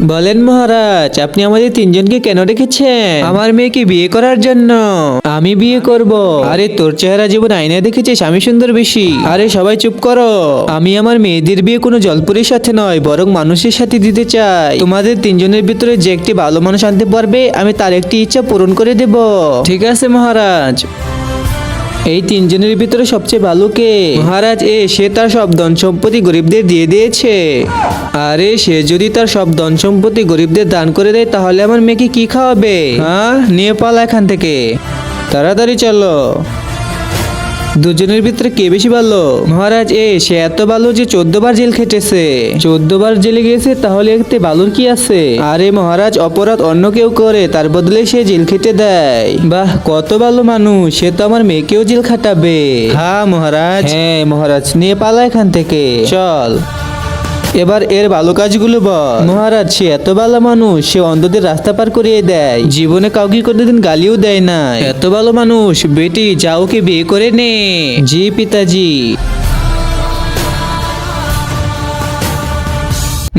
বলেন মহারাজ, আপনি আমাদের তিনজনকে কেন রেখেছেন? আমার মেয়েকে বিয়ে করার জন্য। আমি বিয়ে করব? আরে তোর চেহারা জীবন আয়নায় দেখেছিস আমি সুন্দর বেশি? আরে সবাই চুপ করো। আমি আমার মেয়েদের বিয়ে কোনো জলপুরের সাথে নয়, বরং মানুষের সাথে দিতে চাই। তোমাদের তিনজনের ভিতরে যে একটি ভালো মানুষ আনতে পারবে, আমি তার একটি ইচ্ছা পূরণ করে দেব। ঠিক আছে মহারাজ। এই তিনজনের ভিতরে সবচেয়ে ভালো কে? মহারাজ, সে তার সব ধন সম্পত্তি গরিবদের দিয়ে দিয়েছে। আরে সে যদি তার সব ধন সম্পত্তি গরিবদের দান করে দেয়, তাহলে আমার মেয়েকে কি খাওয়াবে? হ্যাঁ, নিয়ে পালা এখান থেকে, তাড়াতাড়ি চলো। দুজনের ভিতরে কে বেশি ভালো? মহারাজ, সে এত ভালো যে 14 বার জেল খেটেছে। 14 বার জেলে গেছে, তাহলে এতে ভালোর কি আছে? আরে মহারাজ, অপরাধ অন্য কেউ করে, তার বদলে সে জেল খেটে দেয়। বাহ, কত ভালো মানুষ, সে তো আমার মেয়েকেও জেল খাটাবে। হ্যাঁ মহারাজ। হ্যাঁ মহারাজ, নিয়ে পালা এখান থেকে, চল। এবার এর ভালো কাজগুলো বল। মহারাজ, সে এত ভালো মানুষ, সে অন্ধদের রাস্তা পার করিয়ে দেয়, জীবনে কাউকে কোনোদিন গালিও দেয় না। এত ভালো মানুষ, বেটি যা ওকে বিয়ে করে নে। জি পিতাজি।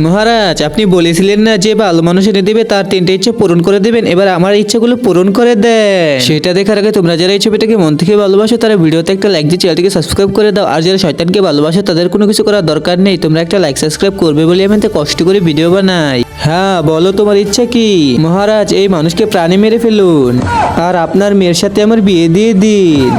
মহারাজ, আপনি বলেছিলেন না যে ভালো মানুষ এনে দেবে, তার 3টে ইচ্ছা পূরণ করে দেবেন। এবার আমার ইচ্ছাগুলো পূরণ করে দেন। সেটা দেখার আগে তোমরা যারা এই ছবিটাকে মন থেকে ভালোবাসো, তারা ভিডিওতে একটা লাইক দিয়ে চ্যানেলটিকে সাবস্ক্রাইব করে দাও। আর যারা শয়তানকে ভালোবাসো, তাদের কোনো কিছু করার দরকার নেই, তোমরা একটা লাইক সাবস্ক্রাইব করবে বলে আমি এত কষ্ট করে ভিডিও বানাই। হ্যাঁ বলো, তোমার ইচ্ছা কি? মহারাজ, এই মানুষকে প্রাণে মেরে ফেলুন আর আপনার মেয়ের সাথে আমার বিয়ে দিয়ে দিন।